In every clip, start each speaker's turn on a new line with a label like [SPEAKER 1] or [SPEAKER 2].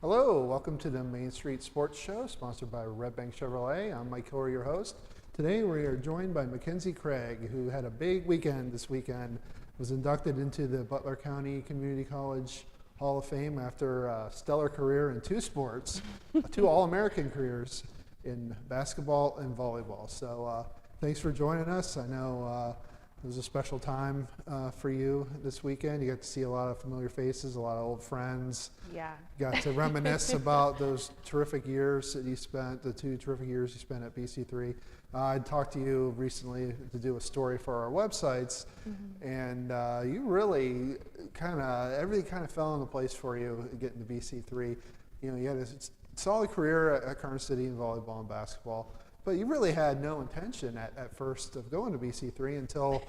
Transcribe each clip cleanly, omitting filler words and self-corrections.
[SPEAKER 1] Hello, welcome to the Main Street Sports Show, sponsored by Redbank Chevrolet. I'm Mike Kilroy, your host. Today we are joined by Mackenzie Craig, who had a big weekend this weekend, was inducted into the Butler County Community College Hall of Fame after a stellar career in two sports, two All-American careers in basketball and volleyball. So thanks for joining us. I know it was a special time for you this weekend. You got to see a lot of familiar faces, a lot of old friends.
[SPEAKER 2] Yeah.
[SPEAKER 1] Got to reminisce about those terrific years that you spent, the 2 terrific years you spent at BC3. I talked to you recently to do a story for our websites, and you really everything kind of fell into place for you getting to BC3. You know, you had a solid career at Karns City in volleyball and basketball. But you really had no intention at first of going to BC3 until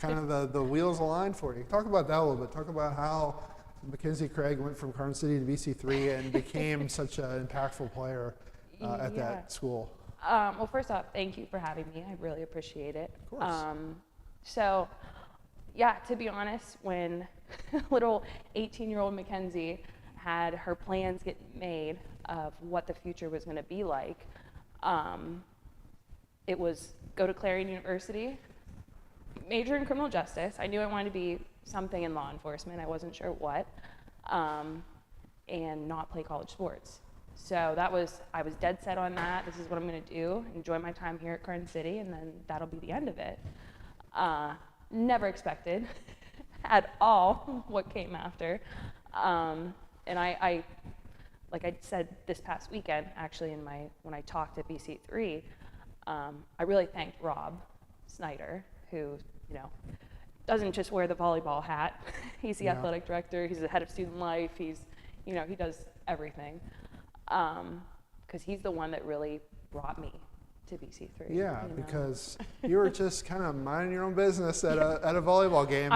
[SPEAKER 1] kind of the wheels aligned for you. Talk about that a little bit. Talk about how Mackenzie Craig went from Karns City to BC3 and became such an impactful player at that school.
[SPEAKER 2] Well, first off, thank you for having me. I really appreciate it.
[SPEAKER 1] Of course.
[SPEAKER 2] So, yeah, to be honest, when little 18-year-old Mackenzie had her plans get made of what the future was going to be like, it was go to Clarion University, major in criminal justice. I knew I wanted to be something in law enforcement. I wasn't sure what, and not play college sports. So I was dead set on that. This is what I'm going to do. Enjoy my time here at Karns City, and then that'll be the end of it. Never expected at all what came after. And I, like I said this past weekend, actually, when I talked at BC3, I really thanked Rob Snyder, who, doesn't just wear the volleyball hat. He's the athletic director. He's the head of student life. He does everything. Because he's the one that really brought me to BC3.
[SPEAKER 1] Yeah, because you were just kind of minding your own business at a volleyball game.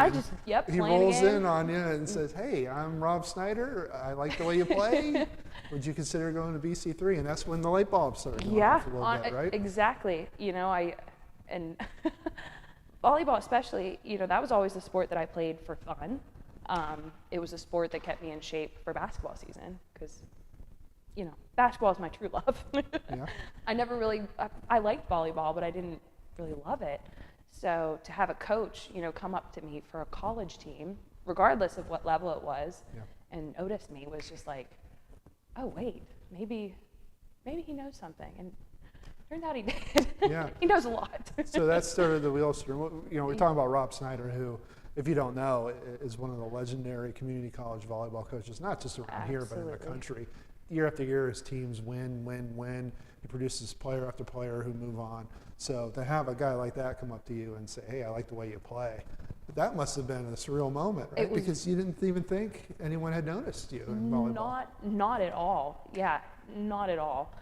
[SPEAKER 2] He
[SPEAKER 1] rolls in on you and says, "Hey, I'm Rob Snyder. I like the way you play. Would you consider going to BC3?" And that's when the light bulb started going off a little bit, right?
[SPEAKER 2] Exactly. And volleyball especially, that was always the sport that I played for fun. It was a sport that kept me in shape for basketball season because, basketball is my true love.
[SPEAKER 1] Yeah.
[SPEAKER 2] I liked volleyball, but I didn't really love it. So to have a coach, come up to me for a college team, regardless of what level it was, and notice me was just like, oh wait, maybe he knows something. And turns out he did.
[SPEAKER 1] Yeah.
[SPEAKER 2] He knows a lot.
[SPEAKER 1] So that started the wheels. We're talking about Rob Snyder, who, if you don't know, is one of the legendary community college volleyball coaches, not just around here, but in the country. Year after year, his teams win. He produces player after player who move on. So to have a guy like that come up to you and say, "Hey, I like the way you play," that must have been a surreal moment, right? Because you didn't even think anyone had noticed you in volleyball.
[SPEAKER 2] Not at all. Yeah, not at all.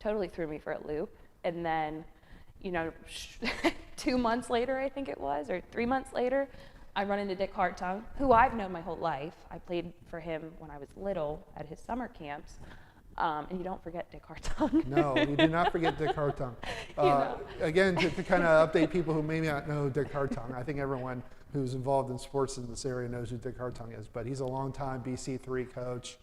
[SPEAKER 2] Totally threw me for a loop. And then, 2 months later, I think it was, or 3 months later, I run into Dick Hartung, who I've known my whole life. I played for him when I was little at his summer camps. And you don't forget Dick Hartung.
[SPEAKER 1] No, you do not forget Dick Hartung. Again, to kind of update people who may not know Dick Hartung, I think everyone who's involved in sports in this area knows who Dick Hartung is, but he's a longtime BC3 coach,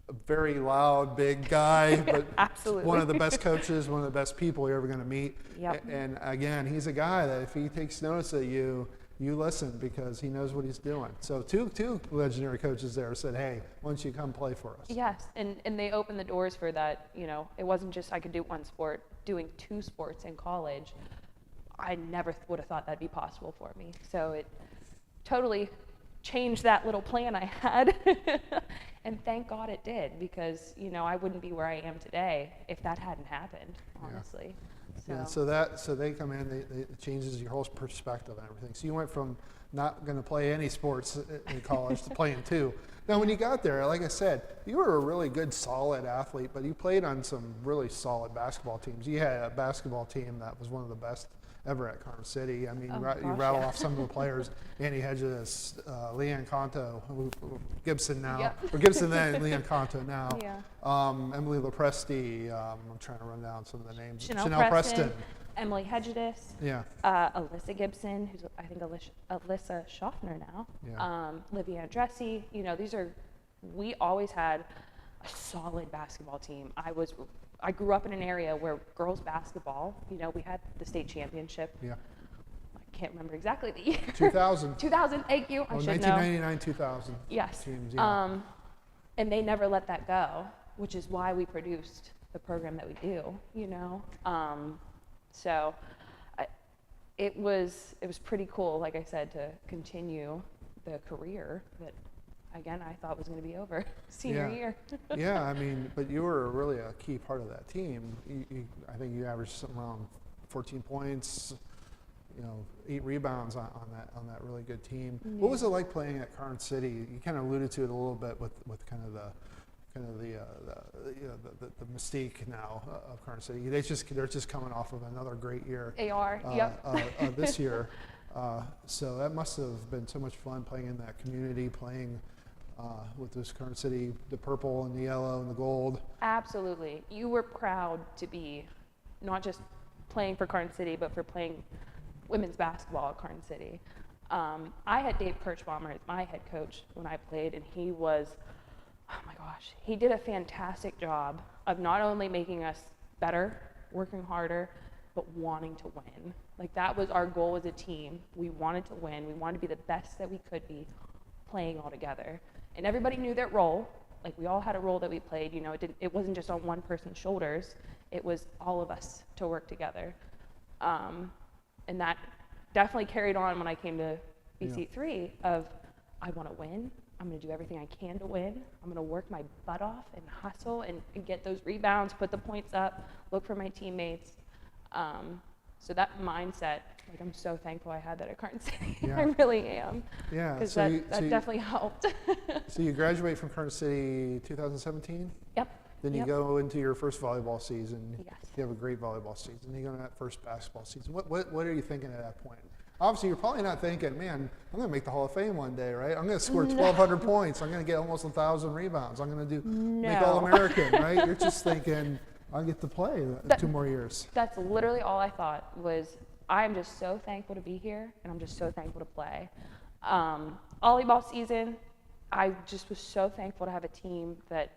[SPEAKER 1] a very loud, big guy, but
[SPEAKER 2] Absolutely.
[SPEAKER 1] One of the best coaches, one of the best people you're ever going to meet.
[SPEAKER 2] Yep.
[SPEAKER 1] And again, he's a guy that if he takes notice of you, you listen because he knows what he's doing. So two legendary coaches there said, "Hey, why don't you come play for us?"
[SPEAKER 2] Yes, and they opened the doors for that. It wasn't just I could do one sport. Doing 2 sports in college, I never would have thought that'd be possible for me. So it totally changed that little plan I had. And thank God it did, because I wouldn't be where I am today if that hadn't happened, honestly.
[SPEAKER 1] Yeah. So they come in, it changes your whole perspective and everything. So you went from not going to play any sports in college to playing 2. Now, when you got there, like I said, you were a really good, solid athlete, but you played on some really solid basketball teams. You had a basketball team that was one of the best ever at Karns City. I mean, you rattle off some of the players: Annie Hedges, Leanne Conto, Gibson now, or Gibson then, Leanne Conto now.
[SPEAKER 2] Yeah.
[SPEAKER 1] Emily Lopresti. I'm trying to run down some of the names.
[SPEAKER 2] Chanel Preston. Emily Hedges.
[SPEAKER 1] Yeah.
[SPEAKER 2] Alyssa Gibson, who's I think Alyssa Schaffner now.
[SPEAKER 1] Yeah.
[SPEAKER 2] Livia Andressi. These are We always had a solid basketball team. I grew up in an area where girls basketball, you know, we had the state championship.
[SPEAKER 1] Yeah.
[SPEAKER 2] I can't remember exactly the year.
[SPEAKER 1] 2000.
[SPEAKER 2] 2000, thank you. I should know.
[SPEAKER 1] 1999, 2000.
[SPEAKER 2] Yes.
[SPEAKER 1] Teams, yeah.
[SPEAKER 2] And they never let that go, which is why we produced the program that we do, you know. So it was pretty cool, like I said, to continue the career that, again, I thought was going to be over senior year.
[SPEAKER 1] Yeah, I mean, but you were really a key part of that team. I think you averaged something around 14 points, you know, 8 rebounds on that really good team. Yeah. What was it like playing at Karns City? You kind of alluded to it a little bit with kind of the mystique now of Karns City. They're just coming off of another great year.
[SPEAKER 2] They are. Yep.
[SPEAKER 1] This year. So that must have been so much fun playing in that community, playing with this Karns City, the purple and the yellow and the gold. Absolutely.
[SPEAKER 2] You were proud to be not just playing for Karns City, but for playing women's basketball at Karns City. I had Dave Kirchbaumer as my head coach when I played, and he was, oh my gosh, he did a fantastic job of not only making us better, working harder, but wanting to win. Like, that was our goal as a team. We wanted to win. We wanted to be the best that we could be playing all together. And everybody knew their role. Like, we all had a role that we played. You know, it wasn't just on one person's shoulders. It was all of us to work together. And that definitely carried on when I came to BC3 of, I want to win. I'm going to do everything I can to win. I'm going to work my butt off and hustle and get those rebounds, put the points up, look for my teammates. So that mindset, like, I'm so thankful I had that at Karns City. Yeah. I really am. Yeah. Because that definitely helped.
[SPEAKER 1] So you graduate from Karns City 2017?
[SPEAKER 2] Yep.
[SPEAKER 1] Then you go into your first volleyball season.
[SPEAKER 2] Yes.
[SPEAKER 1] You have a great volleyball season. You go into that first basketball season. What are you thinking at that point? Obviously, you're probably not thinking, man, I'm going to make the Hall of Fame one day, right? I'm going to score 1,200 points. I'm going to get almost 1,000 rebounds. I'm going to make All-American, right? You're just thinking, I'll get to play 2 more years.
[SPEAKER 2] That's literally all I thought was, I am just so thankful to be here, and I'm just so thankful to play. Volleyball season, I just was so thankful to have a team that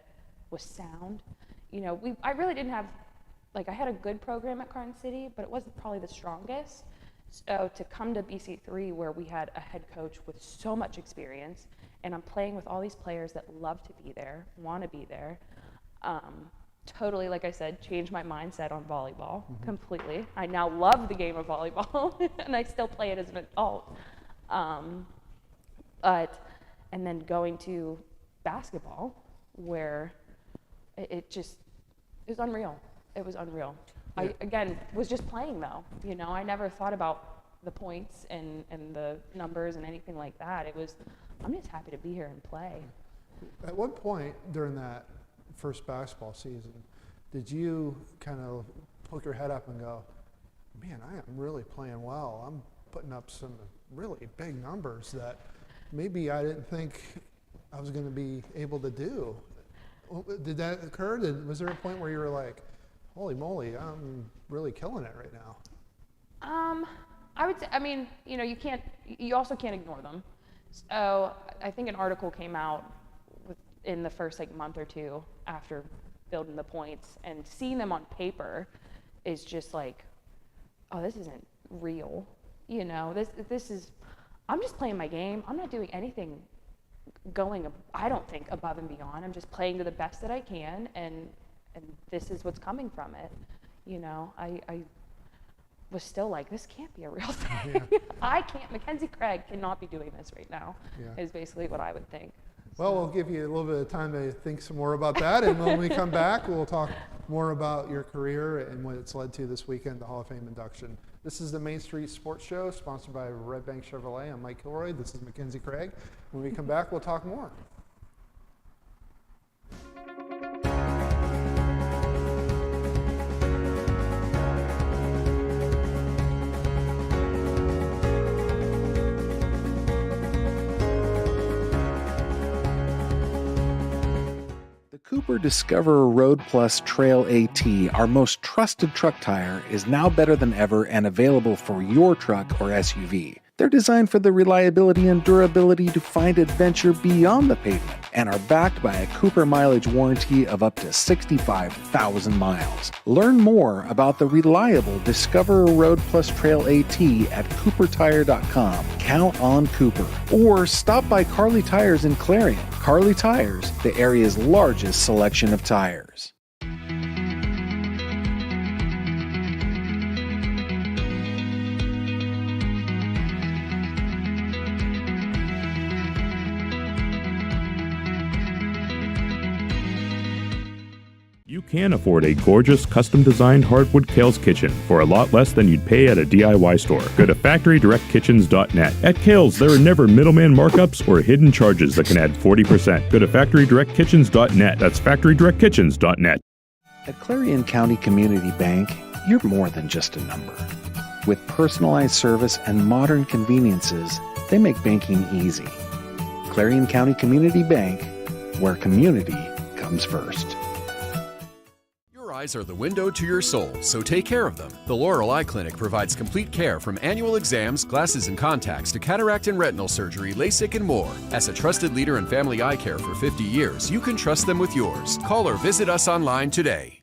[SPEAKER 2] was sound. You know, I really didn't have, like, I had a good program at Karns City, but it wasn't probably the strongest. So to come to BC3 where we had a head coach with so much experience, and I'm playing with all these players that love to be there, want to be there, totally, like I said, changed my mindset on volleyball completely. I now love the game of volleyball, and I still play it as an adult. And then going to basketball, where it was unreal. It was unreal. Yeah. I, again, was just playing, though. You know, I never thought about the points and the numbers and anything like that. It was, I'm just happy to be here and play.
[SPEAKER 1] At what point during that first basketball season did you kind of poke your head up and go, man, I am really playing well. I'm putting up some really big numbers that maybe I didn't think I was going to be able to do. Did that occur? Was there a point where you were like, holy moly, I'm really killing it right now?
[SPEAKER 2] I would say, I mean, you know, you also can't ignore them. So I think an article came out in the first month or two after building the points, and seeing them on paper is just like, oh, this isn't real. You know, this is, I'm just playing my game. I'm not doing anything going, I don't think, above and beyond. I'm just playing to the best that I can, and this is what's coming from it. You know, I was still like, this can't be a real thing. Yeah. Mackenzie Craig cannot be doing this right now, is basically what I would think.
[SPEAKER 1] Well, we'll give you a little bit of time to think some more about that, and when we come back, we'll talk more about your career and what it's led to this weekend, the Hall of Fame induction. This is the Main Street Sports Show, sponsored by Redbank Chevrolet. I'm Mike Kilroy. This is Mackenzie Craig. When we come back, we'll talk more.
[SPEAKER 3] Cooper Discoverer Road Plus Trail AT, our most trusted truck tire, is now better than ever and available for your truck or SUV. They're designed for the reliability and durability to find adventure beyond the pavement and are backed by a Cooper mileage warranty of up to 65,000 miles. Learn more about the reliable Discoverer Road Plus Trail AT at CooperTire.com. Count on Cooper. Or stop by Carly Tires in Clarion. Carly Tires, the area's largest selection of tires.
[SPEAKER 4] You can afford a gorgeous, custom-designed hardwood Kales kitchen for a lot less than you'd pay at a DIY store. Go to FactoryDirectKitchens.net. At Kales, there are never middleman markups or hidden charges that can add 40%. Go to FactoryDirectKitchens.net. That's FactoryDirectKitchens.net.
[SPEAKER 3] At Clarion County Community Bank, you're more than just a number. With personalized service and modern conveniences, they make banking easy. Clarion County Community Bank, where community comes first.
[SPEAKER 5] Eyes are the window to your soul, so take care of them. The Laurel Eye Clinic provides complete care from annual exams, glasses and contacts to cataract and retinal surgery, LASIK, and more. As a trusted leader in family eye care for 50 years, you can trust them with yours. Call or visit us online today.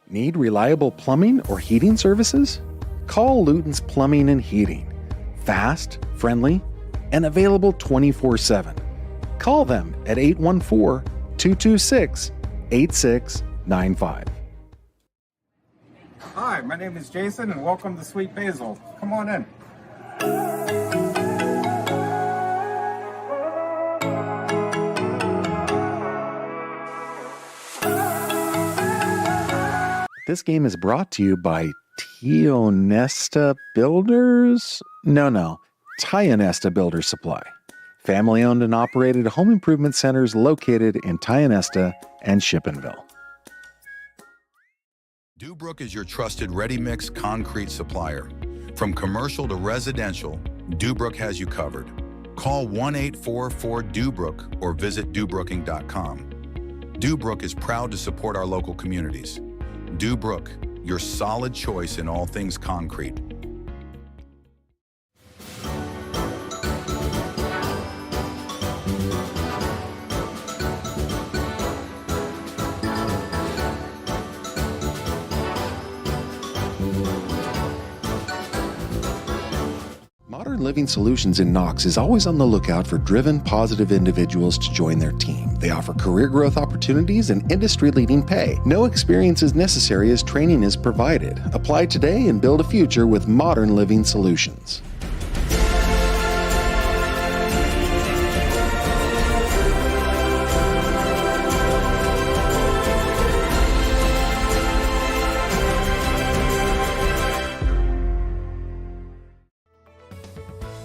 [SPEAKER 3] Need reliable plumbing or heating services? Call Luton's Plumbing and Heating. Fast, friendly, and available 24/7. Call them at 814-226-8695.
[SPEAKER 6] Hi, my name is Jason, and welcome to Sweet Basil. Come on in.
[SPEAKER 3] This game is brought to you by Tionesta Builders? No, Tionesta Builder Supply. Family-owned and operated home improvement centers located in Tionesta and Shippenville.
[SPEAKER 7] Dubrook is your trusted ready-mix concrete supplier. From commercial to residential, Dubrook has you covered. Call 1-844-DUBROOK or visit dubrooking.com. Dubrook is proud to support our local communities. Dubrook, your solid choice in all things concrete.
[SPEAKER 3] Modern Living Solutions in Knox is always on the lookout for driven, positive individuals to join their team. They offer career growth opportunities and industry-leading pay. No experience is necessary as training is provided. Apply today and build a future with Modern Living Solutions.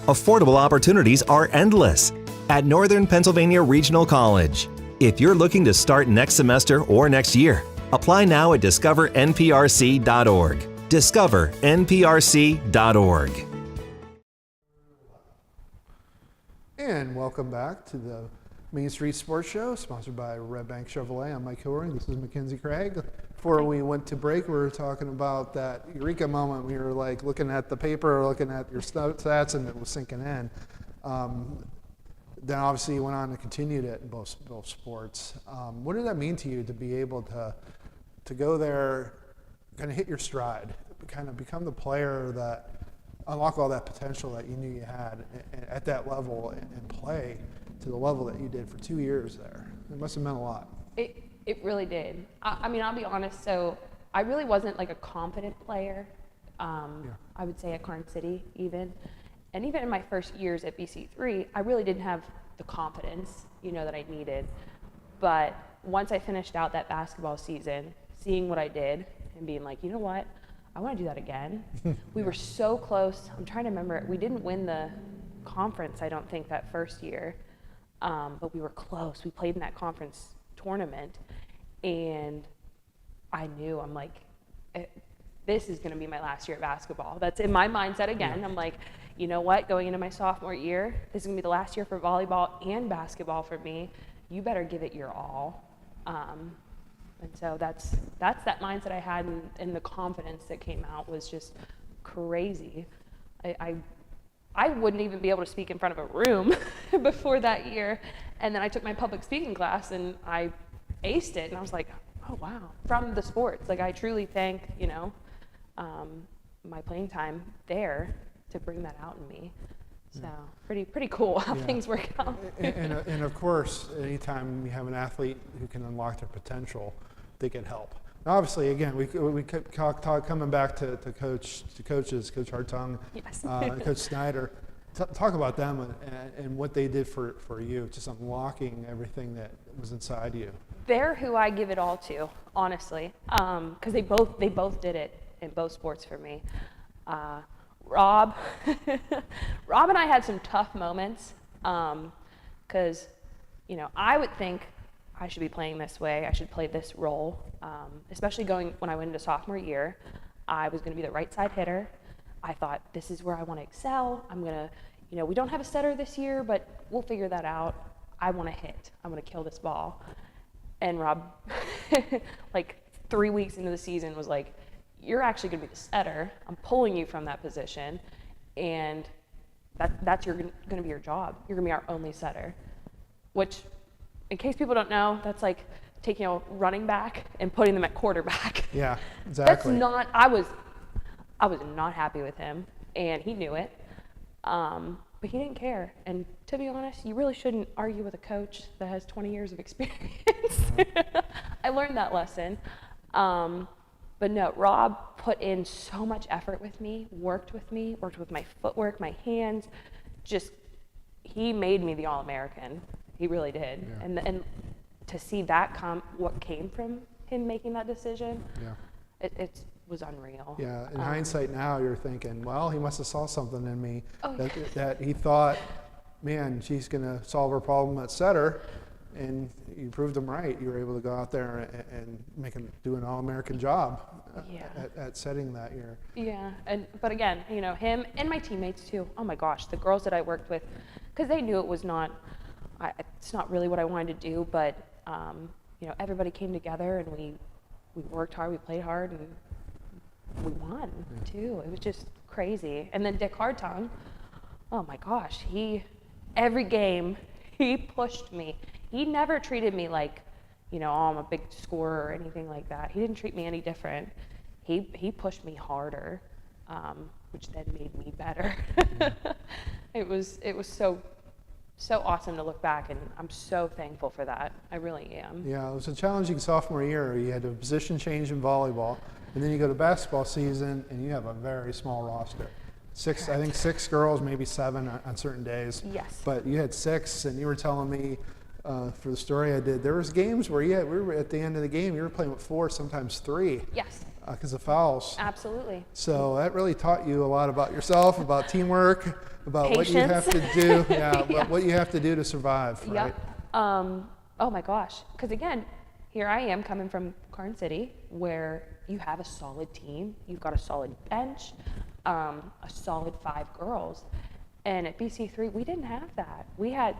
[SPEAKER 8] Affordable opportunities are endless at Northern Pennsylvania Regional College. If you're looking to start next semester or next year, apply now at discovernprc.org. discovernprc.org.
[SPEAKER 1] And welcome back to the Main Street Sports Show, sponsored by Redbank Chevrolet. I'm Mike Kilroy. This is Mackenzie Craig. Before we went to break, we were talking about that eureka moment. We were like looking at the paper, looking at your stats, and it was sinking in. Then obviously you went on and continued it in both sports. What did that mean to you to be able to go there, kind of hit your stride, kind of become the player that unlock all that potential that you knew you had at that level and play to the level that you did for 2 years there? It must have meant a lot.
[SPEAKER 2] It really did. I mean, I'll be honest, so I really wasn't like a confident player, I would say at Karns City even. And even in my first years at BC3, I really didn't have the confidence, that I needed. But once I finished out that basketball season, seeing what I did and being like, you know what, I want to do that again. We were so close. I'm trying to remember, we didn't win the conference, I don't think, that first year, but we were close. We played in that conference tournament, and I knew, I'm like, this is going to be my last year at basketball. That's in my mindset again. I'm like, you know what, going into my sophomore year, this is going to be the last year for volleyball and basketball for me. You better give it your all. And so that's that mindset I had, and the confidence that came out was just crazy. I I wouldn't even be able to speak in front of a room before that year. And then I took my public speaking class and I aced it. And I was like, oh, wow, from the sports. Like, I truly thank, you know, my playing time there to bring that out in me. So pretty cool how things work out.
[SPEAKER 1] and of course, anytime you have an athlete who can unlock their potential, they get help. Now, obviously, again, we talk coming back to coaches, Coach Hartung,
[SPEAKER 2] Yes.
[SPEAKER 1] Coach Snyder. Talk about them and what they did for you, just unlocking everything that was inside you.
[SPEAKER 2] They're who I give it all to, honestly, because they both did it in both sports for me. Rob and I had some tough moments, because, you know, I would think I should be playing this way, I should play this role, especially when I went into sophomore year. I was going to be the right side hitter. I thought, this is where I want to excel. I'm going to, you know, we don't have a setter this year, but we'll figure that out. I want to hit. I'm going to kill this ball. And Rob, like 3 weeks into the season, was like, you're actually going to be the setter. I'm pulling you from that position, and that's going to be your job. You're going to be our only setter, which, in case people don't know, that's like taking a running back and putting them at quarterback.
[SPEAKER 1] Yeah, exactly.
[SPEAKER 2] That's not, I was not happy with him, and he knew it, but he didn't care. And to be honest, you really shouldn't argue with a coach that has 20 years of experience. I learned that lesson. But no, Rob put in so much effort with me, worked with my footwork, my hands. Just, he made me the All-American. He really did. Yeah. And to see that what came from him making that decision, it was unreal.
[SPEAKER 1] Yeah, in hindsight now, you're thinking, well, he must have saw something in me that he thought, man, she's going to solve her problem at setter. And you proved him right. You were able to go out there and do an All-American job at setting that year.
[SPEAKER 2] Yeah, but again, you know, him and my teammates too. Oh my gosh, the girls that I worked with, because they knew it was not, it's not really what I wanted to do. But you know, everybody came together and we worked hard, we played hard, and we won too. It was just crazy. And then Dick Hartung, oh my gosh, every game he pushed me. He never treated me like, you know, oh, I'm a big scorer or anything like that. He didn't treat me any different. He pushed me harder, which then made me better. It was so awesome to look back, and I'm so thankful for that. I really am. Yeah,
[SPEAKER 1] it was a challenging sophomore year. You had a position change in volleyball, and then you go to basketball season, and you have a very small roster. I think 6 girls, maybe 7 on certain days.
[SPEAKER 2] Yes.
[SPEAKER 1] But you had 6, and you were telling me, for the story I did, there was games where we were at the end of the game, you were playing with 4, sometimes 3.
[SPEAKER 2] Yes.
[SPEAKER 1] Because of fouls.
[SPEAKER 2] Absolutely.
[SPEAKER 1] So that really taught you a lot about yourself, about teamwork, about
[SPEAKER 2] Patience.
[SPEAKER 1] what you have to do. Yeah, what you have to do to survive, right?
[SPEAKER 2] Yep. Oh my gosh. Because again, here I am coming from Karns City, where you have a solid team, you've got a solid bench, a solid 5 girls. And at BC3, we didn't have that. We had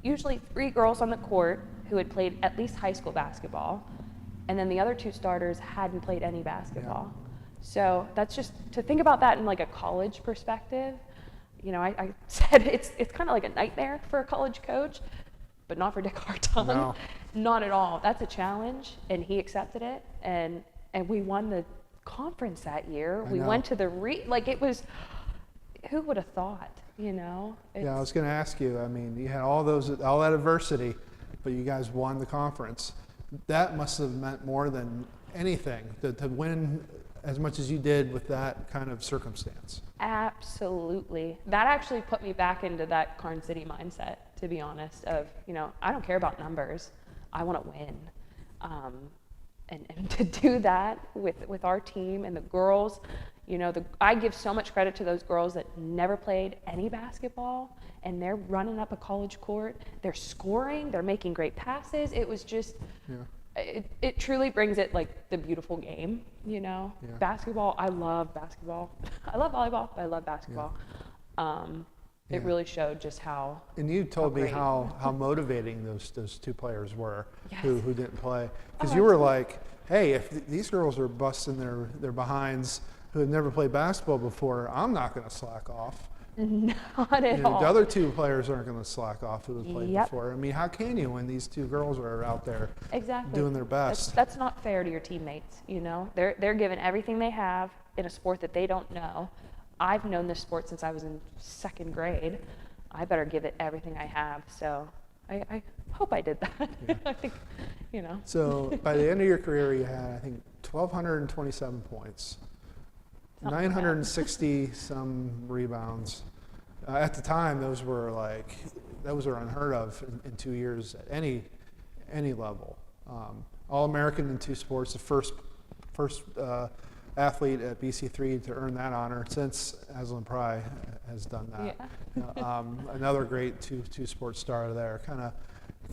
[SPEAKER 2] usually 3 girls on the court who had played at least high school basketball, and then the other 2 starters hadn't played any basketball. Yeah. So that's just, to think about that in like a college perspective, you know, I said it's kind of like a nightmare for a college coach, but not for Dick Hartung. No. Not at all. That's a challenge, and he accepted it, and we won the conference that year. We went to the it was, who would have thought? You know?
[SPEAKER 1] Yeah, I was going to ask you. I mean, you had all that adversity, but you guys won the conference. That must have meant more than anything to win as much as you did with that kind of circumstance.
[SPEAKER 2] Absolutely. That actually put me back into that Karns City mindset, to be honest. Of, you know, I don't care about numbers. I want to win. And to do that with our team and the girls. You know, I give so much credit to those girls that never played any basketball, and they're running up a college court. They're scoring. They're making great passes. It was just, it truly brings it like the beautiful game, you know. Yeah. Basketball, I love basketball. I love volleyball, but I love basketball. Yeah. It really showed just how. And you told me how motivating those 2 players were, yes, who didn't play. Because you were like, hey, if these girls are busting their behinds, who had never played basketball before, I'm not going to slack off. Not at
[SPEAKER 1] The
[SPEAKER 2] all.
[SPEAKER 1] other two players aren't going to slack off who have played
[SPEAKER 2] Yep.
[SPEAKER 1] before. I mean, how can you when these two girls are out there
[SPEAKER 2] Exactly.
[SPEAKER 1] doing their best?
[SPEAKER 2] That's not fair to your teammates, you know? They're giving everything they have in a sport that they don't know. I've known this sport since I was in 2nd grade. I better give it everything I have. So I hope I did that.
[SPEAKER 1] Yeah.
[SPEAKER 2] I think, you know.
[SPEAKER 1] So by the end of your career, you had, I think, 1,227 points,
[SPEAKER 2] Something like that.
[SPEAKER 1] 960 some rebounds. At the time, those were unheard of in 2 years at any level. All-American in 2 sports, the first athlete at BC3 to earn that honor since Aslan Pry has done that.
[SPEAKER 2] Yeah.
[SPEAKER 1] Another great two sport star there, kind of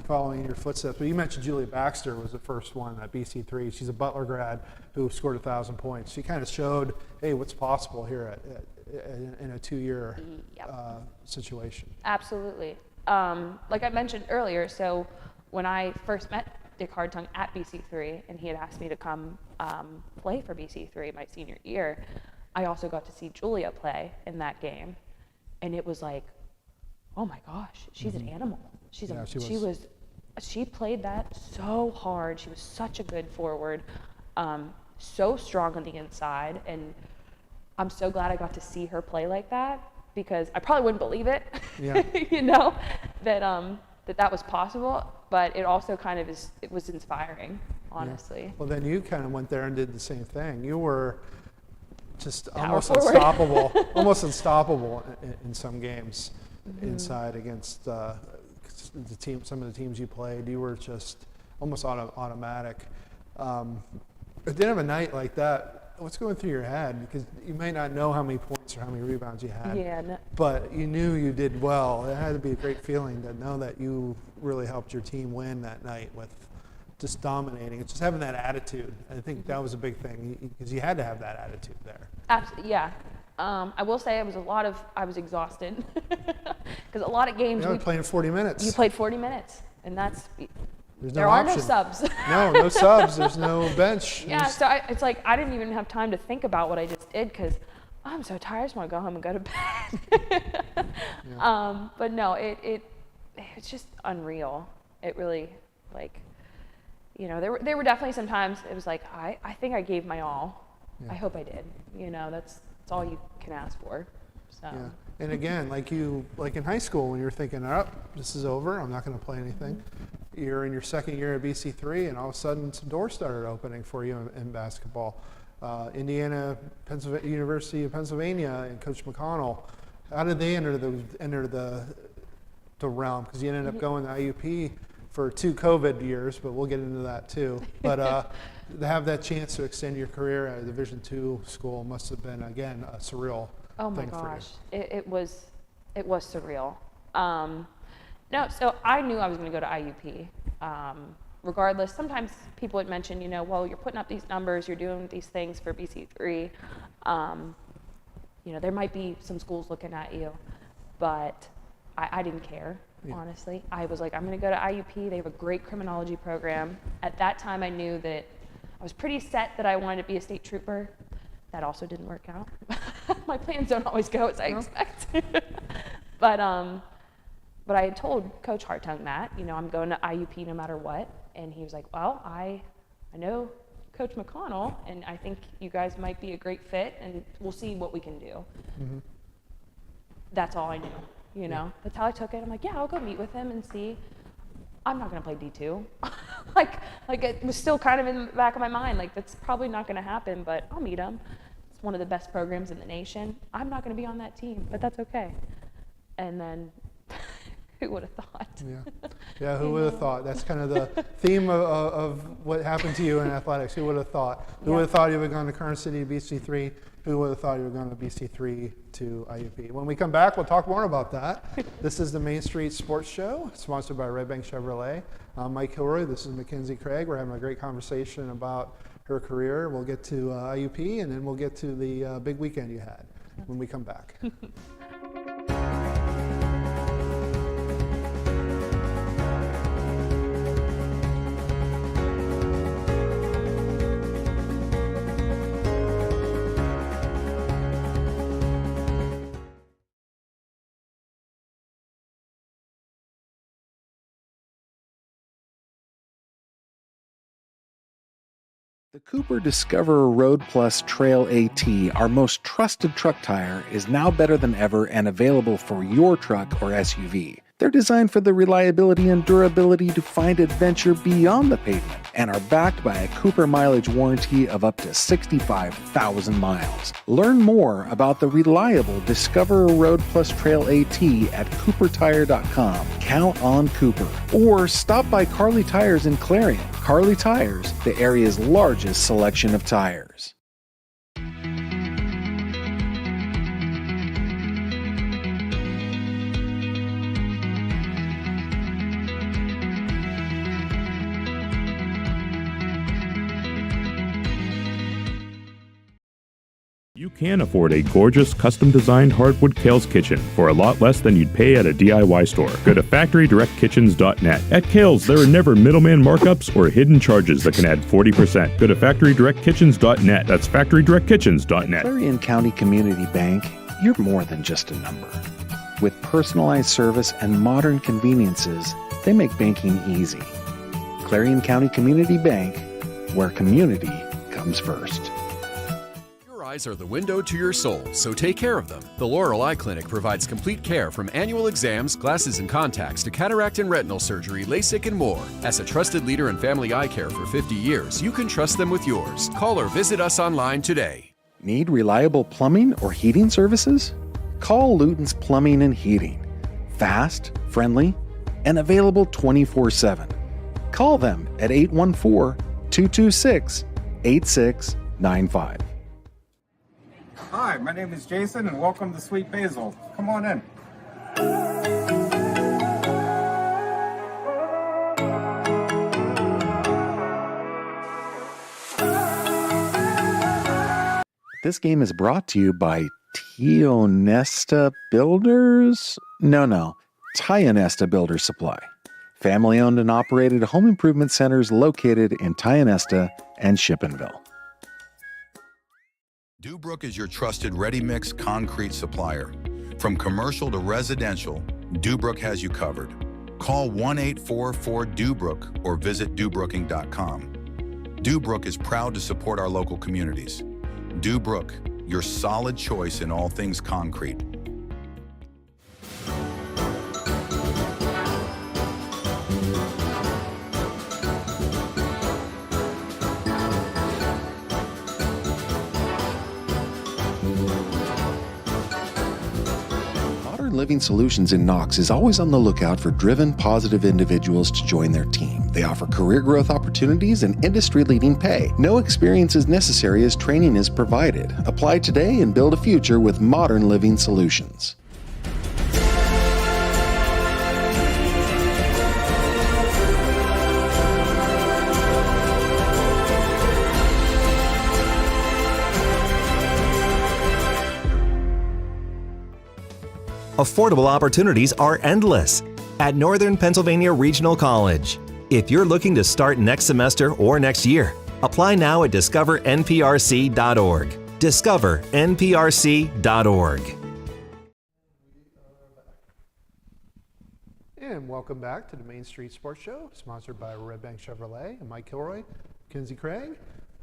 [SPEAKER 1] following in your footsteps. But you mentioned Julia Baxter was the first one at BC3. She's a Butler grad who scored 1,000 points. She kind of showed, hey, what's possible here in a 2-year
[SPEAKER 2] Yep.
[SPEAKER 1] situation.
[SPEAKER 2] Absolutely. Like I mentioned earlier, so when I first met Dick Hartung at BC3, and he had asked me to come play for BC3 my senior year, I also got to see Julia play in that game, and it was like, oh my gosh, she's an animal. She played that so hard. She was such a good forward, so strong on the inside, and I'm so glad I got to see her play like that, because I probably wouldn't believe it,
[SPEAKER 1] Yeah.
[SPEAKER 2] you know, that was possible, but it also it was inspiring, honestly.
[SPEAKER 1] Yeah. Well, then you kind of went there and did the same thing. You were just
[SPEAKER 2] Power
[SPEAKER 1] almost
[SPEAKER 2] forward.
[SPEAKER 1] unstoppable in some games inside against some of the teams you played. You were just almost automatic. At the end of a night like that, what's going through your head? Because you may not know how many points or how many rebounds you had,
[SPEAKER 2] Yeah. No,
[SPEAKER 1] but you knew you did well. It had to be a great feeling to know that you really helped your team win that night with just dominating. It's just having that attitude. I think that was a big thing, because you had to have that attitude there.
[SPEAKER 2] absolutely, yeah. I will say I was exhausted, because a lot of games
[SPEAKER 1] You're playing 40 minutes.
[SPEAKER 2] you played 40 minutes, and
[SPEAKER 1] There's
[SPEAKER 2] there
[SPEAKER 1] no
[SPEAKER 2] are
[SPEAKER 1] option.
[SPEAKER 2] no subs.
[SPEAKER 1] No subs. There's no bench.
[SPEAKER 2] Yeah, so it's like I didn't even have time to think about what I just did, because I'm so tired. I just want to go home and go to bed. But no, it's just unreal. It really, like, you know, there were definitely some times it was like I think I gave my all.
[SPEAKER 1] Yeah.
[SPEAKER 2] I hope I did. You know, that's all you can ask for. So.
[SPEAKER 1] Yeah. And again, like in high school, when you're thinking, oh, this is over, I'm not going to play anything. You're in your 2nd year at BC3, and all of a sudden some doors started opening for you in basketball. University of Pennsylvania, and Coach McConnell, how did they enter the realm? Because you ended up going to IUP for 2 COVID years, but we'll get into that too. But to have that chance to extend your career at a Division II school must have been, again, a surreal
[SPEAKER 2] Oh my
[SPEAKER 1] thing for you.
[SPEAKER 2] gosh, it was surreal. No, so I knew I was going to go to IUP. Regardless, sometimes people would mention, you know, well, you're putting up these numbers, you're doing these things for BC3. You know, there might be some schools looking at you, but I didn't care, honestly. I was like, I'm going to go to IUP. They have a great criminology program. At that time, I knew that I was pretty set that I wanted to be a state trooper. That also didn't work out. My plans don't always go as I expect. But I had told Coach Hartung that, you know, I'm going to IUP no matter what. And he was like, well, I know Coach McConnell, and I think you guys might be a great fit, and we'll see what we can do. Mm-hmm. That's all I knew, you know. That's how I took it. I'm like, yeah, I'll go meet with him and see. I'm not going to play D2. like it was still kind of in the back of my mind, like that's probably not going to happen, but I'll meet him. It's one of the best programs in the nation. I'm not going to be on that team, but that's okay. And then who would have thought?
[SPEAKER 1] Yeah, who would have thought? That's kind of the theme of what happened to you in athletics. Who would have thought? Who would have thought you would have gone to Karns City, BC3? Who would have thought you were going to BC3 to IUP? When we come back, we'll talk more about that. This is the Main Street Sports Show, sponsored by Redbank Chevrolet. I'm Mike Kilroy. This is Mackenzie Craig. We're having a great conversation about her career. We'll get to IUP, and then we'll get to the big weekend you had when we come back.
[SPEAKER 3] The Cooper Discoverer Road Plus Trail AT, our most trusted truck tire, is now better than ever and available for your truck or SUV. They're designed for the reliability and durability to find adventure beyond the pavement and are backed by a Cooper mileage warranty of up to 65,000 miles. Learn more about the reliable Discoverer Road Plus Trail AT at CooperTire.com. Count on Cooper. Or stop by Carly Tires in Clarion. Carly Tires, the area's largest selection of tires.
[SPEAKER 4] You can afford a gorgeous, custom-designed hardwood Kales kitchen for a lot less than you'd pay at a DIY store. Go to FactoryDirectKitchens.net. At Kales, there are never middleman markups or hidden charges that can add 40%. Go to FactoryDirectKitchens.net. That's FactoryDirectKitchens.net.
[SPEAKER 3] Clarion County Community Bank, you're more than just a number. With personalized service and modern conveniences, they make banking easy. Clarion County Community Bank, where community comes first.
[SPEAKER 5] Eyes are the window to your soul, so take care of them. The Laurel Eye Clinic provides complete care from annual exams, glasses and contacts to cataract and retinal surgery, LASIK and more. As a trusted leader in family eye care for 50 years, you can trust them with yours. Call or visit us online today.
[SPEAKER 3] Need reliable plumbing or heating services? Call Luton's Plumbing and Heating. Fast, friendly, and available 24/7. Call them at 814-226-8695.
[SPEAKER 6] Hi, my name is Jason, and welcome to Sweet Basil. Come on in.
[SPEAKER 3] This game is brought to you by Tionesta Builders? No, Tionesta Builders Supply. Family-owned and operated home improvement centers located in Tionesta and Shippenville.
[SPEAKER 7] Dubrook is your trusted ready-mix concrete supplier. From commercial to residential, Dubrook has you covered. Call 1-844-DUBROOK or visit dubrooking.com. Dubrook is proud to support our local communities. Dubrook, your solid choice in all things concrete.
[SPEAKER 3] Living Solutions in Knox is always on the lookout for driven, positive individuals to join their team. They offer career growth opportunities and industry-leading pay. No experience is necessary as training is provided. Apply today and build a future with Modern Living Solutions.
[SPEAKER 8] Affordable opportunities are endless at Northern Pennsylvania Regional College. If you're looking to start next semester or next year, apply now at discovernprc.org. discovernprc.org.
[SPEAKER 1] And welcome back to the Main Street Sports Show, sponsored by Redbank Chevrolet and Mike Kilroy, Mackenzie Craig.